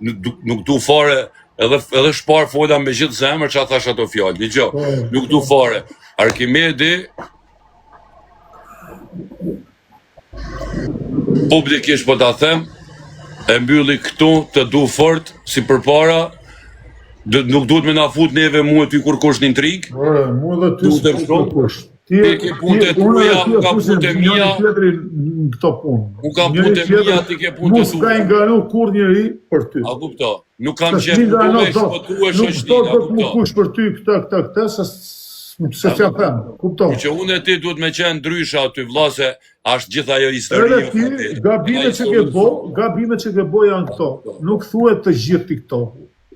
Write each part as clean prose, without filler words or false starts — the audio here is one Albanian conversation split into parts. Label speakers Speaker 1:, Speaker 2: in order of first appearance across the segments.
Speaker 1: Nuk du fare, edhe shpar fola me gjithë zemër që a thash ato fjallë, një gjo, nuk du fare. Arkimedi, publikisht po ta them, e mbylli këtu të du fort, si përpara, nuk duhet me na fut neve mu e ty kur kush një intrigë.
Speaker 2: Mu dhe ty së kush.
Speaker 1: Ti ke punë të tuja, unë ka punë të mija. Unë ka punë të mija, ti ke punë të
Speaker 2: tuja. Mu s'ka inganu kur njëri për ty.
Speaker 1: A kupto, nuk kam qenë përduhe shpëtue shoshtin, a kupto.
Speaker 2: Nuk kush për ty këta, se që them, kupto.
Speaker 1: Që unë e ti duhet me qenë ndrysha aty vlase, ashtë gjitha jo historie.
Speaker 2: Edhe ti, gabime që ke bo janë këto. Nuk thuet të gjithë TikTok.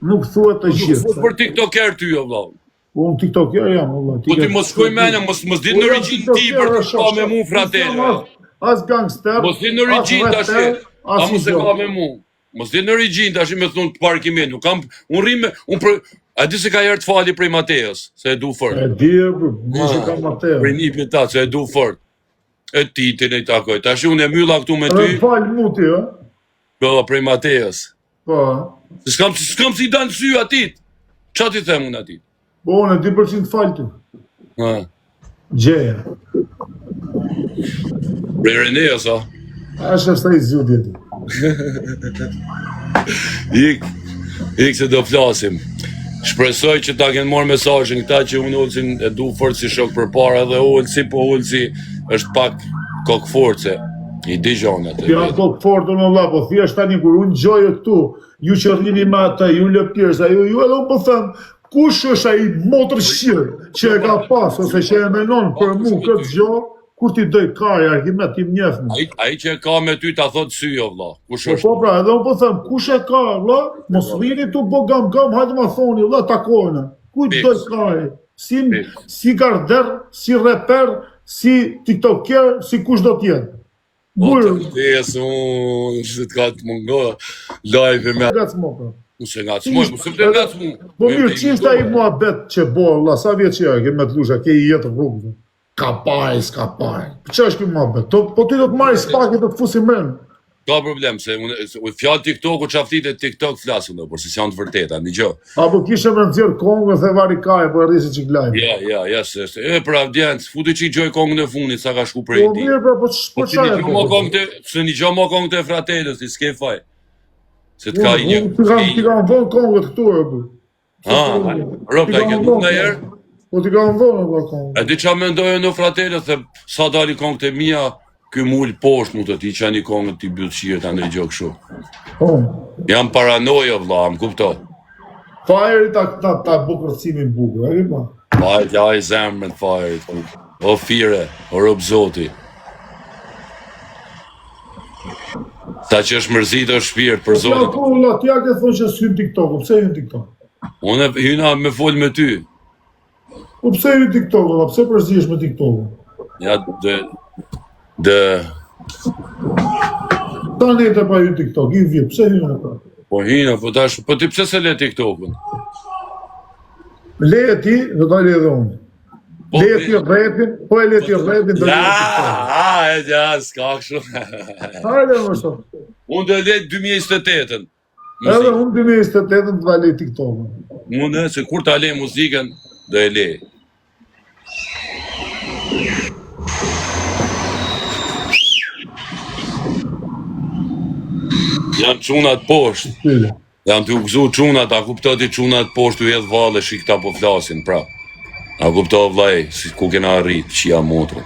Speaker 2: Nuk thuet të gjithë.
Speaker 1: Për TikToker ty jo vlau.
Speaker 2: Unë TikToker jam, Allah.
Speaker 1: Po ti mos shkoj mene, mos ditë në origin ti për të shka me mu fratelë.
Speaker 2: As gangster,
Speaker 1: mos ditë në origin të ashe, a mos e ka me mu. Mos ditë në origin të ashe me thunë të parkimin. Unë rime, a di se ka jerë të fali prej Mateos, se e du fort.
Speaker 2: E di e bërë, se ka Mateos.
Speaker 1: Prej një pjeta, se e du fort. E ti të ne i takoj. Ta shi unë e mylla këtu me ty.
Speaker 2: E falë mu ti, e?
Speaker 1: Po, prej Mateos.
Speaker 2: Po.
Speaker 1: S'kam si danë sy atit. Qa ti them unë atit?
Speaker 2: Po, unë e di për që në falë ty. Gjeja.
Speaker 1: Prej Reneja, sa?
Speaker 2: Ashtë është ta i zhjudje ti.
Speaker 1: Ik se do flasim. Shpresoj që ta kenë morë mesazhin këta që unë Ulsin e du fort si shok për para dhe Ulsi, po Ulsi është pak kokë force. I di gjonat.
Speaker 2: Ja kokë forte në Allah, po thjesht tani kur unë gjojë këtu, ju që rrini me ata, ju lëpirës, ju edhe unë po them, kush është ai motër shqirë që e ka pas, ose që e menon për mu këtë gjo, kur ti doj kari, Arkimet, ti mjef mu.
Speaker 1: Ai që e ka me ty ta thot sy, o vla. Kush është?
Speaker 2: Po pra, edhe unë po them, kush e ka, vla, mos rini tu po gam, hajtë ma thoni, vla, takojnë. Kuj doj kari, si garder, si reper, si tiktoker, si kush do tjetë.
Speaker 1: Burë. O të tesë, unë, që të ka të mungo, live me... Unë se nga të smoj, mu se më të nga të mu.
Speaker 2: Po mirë, qishta i mua bet që bo, la, sa vjetë që ke me të lusha, ke i jetë rrugë. Ka paj, s'ka paj. Që është kjo mua bet? Po ty do të marri s'paki të të fusi mërën.
Speaker 1: Ka problem, se fjallë TikTok-u qaftit e TikTok flasu në, por se si janë të vërteta, një gjo.
Speaker 2: Apo kishe me nëzirë kongë dhe vari kaj, po e rrisi që glajmë.
Speaker 1: Ja, se, pra vdjenë, futi që i gjoj kongë në funit, sa ka shku për e ti.
Speaker 2: Po mirë, po qaj.
Speaker 1: Se një gjo mo kongë të fratelës, i s'ke faj. Se të ka i një...
Speaker 2: Ti ka në vonë kongët këtu, e bu.
Speaker 1: Rop, ta i këtë në herë?
Speaker 2: Po ti ka në vonë e kongë.
Speaker 1: E di qa me ndojë në fratelës, dhe sa dali kongë të mija, ky mull poshtë mu të ti që një kongët t'i bëtë shirë të ndër gjokë shumë. Jam paranojë, vla, më kupto.
Speaker 2: Fajeri ta bukërëcimin bukër, e rima?
Speaker 1: Fajt, ja i zemrën fajrit. O fire, o robë zoti. Ta që është mërzit o shpirt për zotin.
Speaker 2: Ja, po, la, t'ja ke thonë që s'hynë TikTok, pëse hynë TikTok?
Speaker 1: Unë hyna me folë me ty.
Speaker 2: Po pëse hynë TikTok, la, pëse përzihesh me TikTok?
Speaker 1: Ja,
Speaker 2: Ta ne të pa hynë TikTok, i vjetë, pëse hynë e ta?
Speaker 1: Po hyna, po ti pëse se le TikTok-un?
Speaker 2: Le e ti, dhe ta le edhe unë. Le e ti rrepin, po e le ti rrepin, dhe le e TikTok.
Speaker 1: Ja, s'ka shumë.
Speaker 2: Hajde më shumë.
Speaker 1: Unë dhe le 2028-ën.
Speaker 2: Edhe unë 2028-ën të le TikTok-ën.
Speaker 1: Unë, se kur ta le muzikën, dhe e le. Janë qunat poshtë. Janë të u gëzu qunat, a kupto ti qunat poshtë u jetë vale shi këta po flasin, pra. A kupto vlaj, si ku kena rritë, që jam motrë.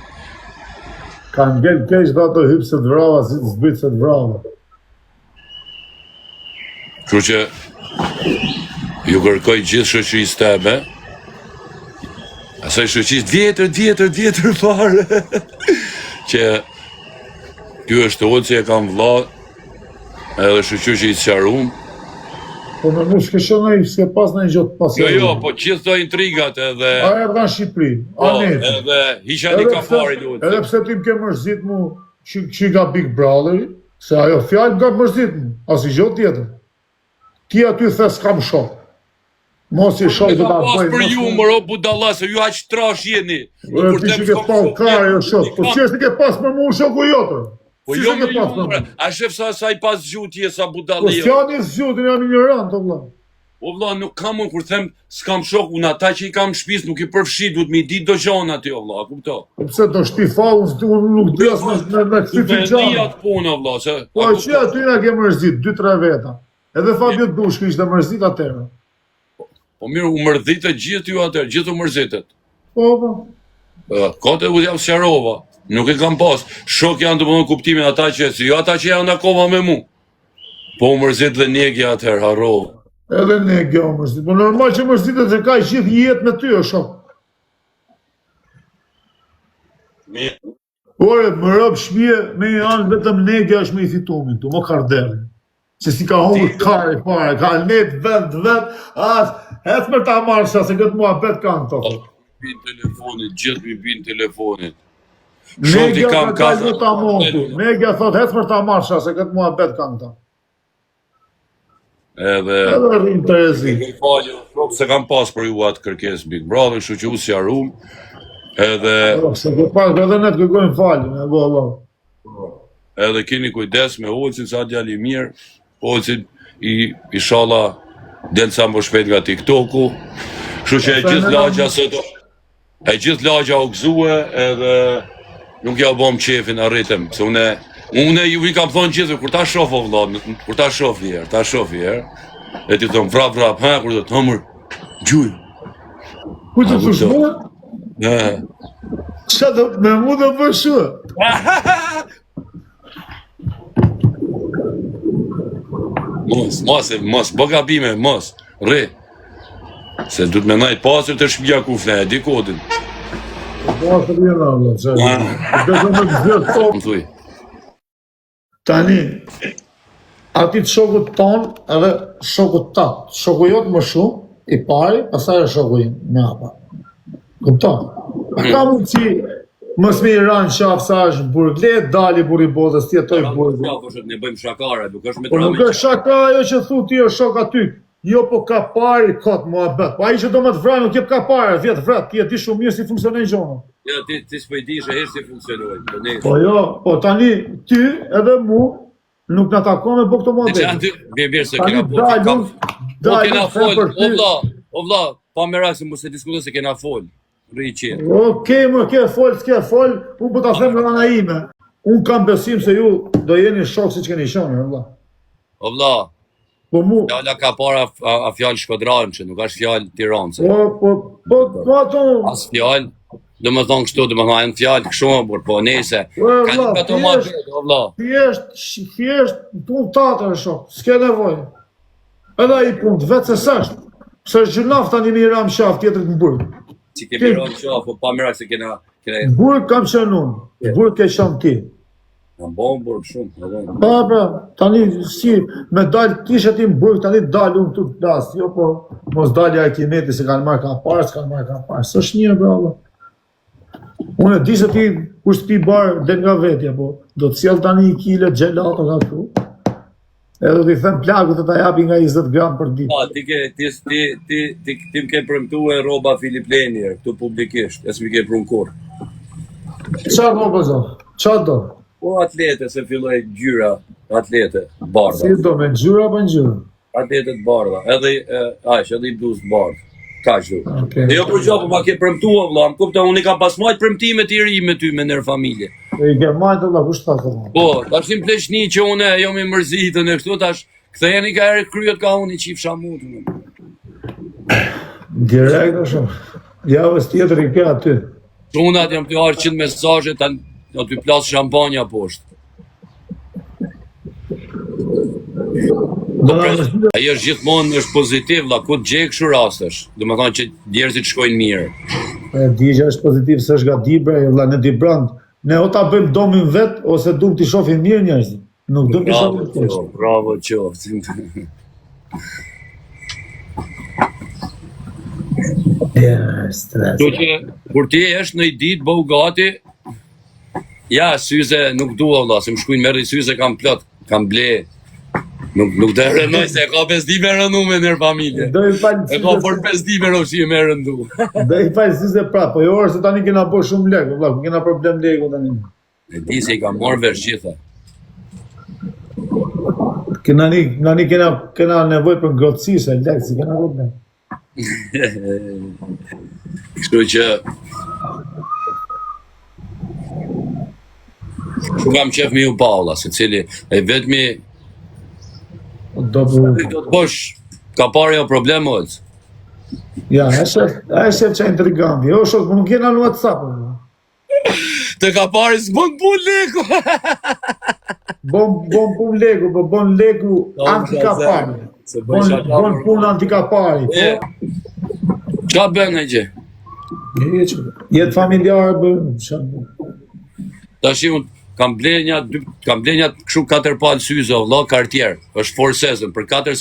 Speaker 2: Ka ngell kesh da të hypë se të vrava, si të zbytë se të vrava.
Speaker 1: Kështu që, ju kërkoj gjithë shoqërisë teme, asaj shoqërisë vjetër fare, që kjo është ollë që e kam vla, edhe shoqër që i sëqarum.
Speaker 2: Po në nuk shkëshon e i s'ke pas në i gjotë pasërë.
Speaker 1: Jo, po gjithë të intrigat edhe...
Speaker 2: A e rrë në Shqipëri,
Speaker 1: a neti. Edhe hisha një kafari lutë.
Speaker 2: Edhe pse ti më ke mërzit mu që ka Big Brother, se ajo fjallë më ka mërzit mu, as i gjotë tjetër. Ti aty the s'kam shok. Mos i shok dhe ta bëjnë.
Speaker 1: Pas për ju, më ro budalla, se ju aq trash jeni.
Speaker 2: Ti që ke pa kare o shok, po që është ke pas për mu shoku jotë.
Speaker 1: Po
Speaker 2: Si
Speaker 1: jo
Speaker 2: se
Speaker 1: me
Speaker 2: ke
Speaker 1: ju,
Speaker 2: pas
Speaker 1: bre.
Speaker 2: problem?
Speaker 1: A shef sa I pas gjutje, sa
Speaker 2: Po
Speaker 1: budalli.
Speaker 2: s'jani zgjutin, jam ignorant, o vlla.
Speaker 1: O vlla, nuk kam unë kur them s'kam shok, unë ata që I kam shtëpis nuk I përfshi, duhet mi ditë do gjona aty, o vlla, kupto.
Speaker 2: Po pse do shti fallën, unë nuk di as me
Speaker 1: Su me
Speaker 2: këti
Speaker 1: dhja
Speaker 2: gjana.
Speaker 1: të punë, o vlla, se...
Speaker 2: Po që aty na ke mërzit, 2-3 veta. Edhe Fabio Dushku ishte mërzit atërë.
Speaker 1: Po mirë, u mërdhitë gjithë ju atër, gjithë u mërzitet.
Speaker 2: Po.
Speaker 1: Kote u jam sjarova, nuk I kam pas. Shok janë të mëndon kuptimin ata që, si jo ata që janë akoma me mu. Po u mërzit dhe negja atër, harrova.
Speaker 2: Edhe ne kjo mërzit. Po normal që mërzitet se ka gjithë jetë me ty, o shok.
Speaker 1: Mirë.
Speaker 2: Ore, më rëpë shpje, me një anë vetëm negja është me I fitumin, tu, mo karderin. Se si ka humbur kare fare, ka net vet, hec me ta marsha, se këtë mua bet kanë to.
Speaker 1: Bin telefonit, gjithë mi bin telefonit.
Speaker 2: Negja
Speaker 1: kam
Speaker 2: ka
Speaker 1: kaza-
Speaker 2: kalë ta montu. Negja thot, hec me ta marsha, se këtë mua bet kanë to.
Speaker 1: Edhe...
Speaker 2: Edhe rrinë të rezi.
Speaker 1: Falë, shok se kam pas për ju atë kërkes Big Brother, kështu që u sjarum. Edhe...
Speaker 2: Se ke pas, edhe ne të kërkojnë falin, e bo, Allah.
Speaker 1: Edhe keni kujdes me Olcin, sa djali mirë. Olcin, inshallah, del sa më shpejt nga TikToku. Kështu që e gjithë lagja sot, e gjithë lagja u gëzue, edhe nuk ja bom qefin, arritëm. Se une ju I kam thonë gjithë, kur ta shof o vëlla, kur ta shof një herë, e ti thonë vrap, kur të thëmër, gjuj.
Speaker 2: Ku të të shmua? Qa të me mu dhe përshua?
Speaker 1: Mos, bë gabime, mos, rri. Se du të me najt pasër të shpja kufle, e di kodin.
Speaker 2: Pasër jena, Allah, që dhe të me gjithë to.
Speaker 1: Më thuj.
Speaker 2: Tani, ati të shokut tonë edhe shokut tatë. Shoku jotë më shumë, I pari, pasaj e shoku im, me apa. Kupton? A ka mund që mës me I ranë qafë sa është burg, le dali buri bodës, tjetoj burg.
Speaker 1: Ne bëjmë shakara, nuk është me
Speaker 2: Po nuk është shaka ajo që thu ti është shok aty. Jo, po ka pari kot mua bet. Po ai që do më të vrajë nuk jep ka pari, vjet vret, ti e di shumë mirë si funksionon gjona.
Speaker 1: Ja, ti s'po I di se herë si funksionojnë.
Speaker 2: Po jo, po tani ty edhe mu nuk na takon me bo këto
Speaker 1: Dhe që
Speaker 2: modele.
Speaker 1: aty, bjerë se
Speaker 2: Tani
Speaker 1: kena po, po kena fol,
Speaker 2: për ty.
Speaker 1: o vlla, pa me rak se mu se diskutoj se kena fol. Rri qetë.
Speaker 2: Okej, më ke fol, s'ke fol, unë po ta them nga ana ime. Unë kam besim se ju do jeni shok siç keni qenë, valla.
Speaker 1: O vlla,
Speaker 2: Po mu,
Speaker 1: fjalla ka para a fjallë Shkodran që nuk është fjallë Tiranë.
Speaker 2: po ato,
Speaker 1: As fjallë, do më thonë kështu, do më thonë fjallë këshumë, po nese. Ka një ka të ma vetë, o vlla.
Speaker 2: thjesht, punë tatër shok, s'ke nevojë. Edhe ai punë, vetë se s'është. Se është gjunaf tani mi ram qaf tjetër në burg.
Speaker 1: Si kemi rënë qafë, po pa me rak se kena...
Speaker 2: Në burg kam qenë unë, në burg ke qenë ti.
Speaker 1: Në bomë burë shumë, në bomë.
Speaker 2: Pra, tani si, me dalë, tishe ti në burg, tani dalë unë të dasë, jo po, mos dalë a kimeti se kanë marrë ka parë, s'kanë marrë ka parë, së është një, bravo. Unë e di se ti, kur s'pi barë, dhe nga vetja, po, do të sjell tani 1 kile gelato nga këtu, edhe t'i them plagu të ta japi nga 20 gram për ditë.
Speaker 1: Pa, ti më ke premtu e roba Filip Lenjer, këtu publikisht, e s'mi ke prun kur.
Speaker 2: Qa do përzo? Qa do?
Speaker 1: Po atlete, se filloj gjyra, atlete, bardha.
Speaker 2: Si do, me gjyra për gjyra?
Speaker 1: Atletet bardha, edhe I bluz bardh. Ka që du.
Speaker 2: Okej.
Speaker 1: Dhe jo për gjopo, ma ke premtu o vla, më kupta, unë I kam pas majt premtimet I ri me ty me nërë familje.
Speaker 2: E I ke majtë Allah, kush ta të ma?
Speaker 1: Po, tash tim pleqni që une jo me mërzitën e kështu, tash kthejeni ka herë kryet ka unë I qif shamutën.
Speaker 2: Direkt është shumë. Javës tjetër I ke aty.
Speaker 1: Tunat jam të arë 100 mesazhe, do t'y plas shampanja poshtë. Ajo është gjithmonë është pozitiv, la ku të gjej kështu rastesh. Do të thonë që njerëzit shkojnë mirë.
Speaker 2: E di që është pozitiv se është nga Dibra, vëlla në Dibrand. Ne o ta bëjmë domin vet ose duam t'i shohim mirë njerëzit. Nuk duam t'i shohim keq.
Speaker 1: Bravo qoftë.
Speaker 2: Stres.
Speaker 1: Do që kur ti jesh në një ditë bëu gati, ja syze nuk dua valla, se më shkruajnë merri syze kam plot, kam ble. Nuk dhe rënoj se e ka 5 dime rënu me nërë familje.
Speaker 2: Do I fal.
Speaker 1: E ka për 5 dime rënu që me rëndu.
Speaker 2: Do I fal syze prapë, po jo orë se tani kena bërë shumë lekë, vëlla, kena problem lekë tani.
Speaker 1: E di se I ka marrë vesh gjitha.
Speaker 2: Nani kena nevoj për ngrotësi, se lek, si kena problem.
Speaker 1: Kështu që Shumë kam qef me ju Paula, se cili e vetmi
Speaker 2: Do
Speaker 1: do të bosh ka parë jo problem ojtë.
Speaker 2: Ja, e shef që intrigant. Jo, shok, më nuk jena në WhatsApp.
Speaker 1: Të ka parë s'bon pun leku.
Speaker 2: Bon pun leku, po bon leku antikapari. Bon pun antikapari.
Speaker 1: Qa bën e gjë?
Speaker 2: Jetë familjarë bën.
Speaker 1: Tash unë kam blenja kështu 4 palë syze, vëlla, kartier. Është forsezën për 4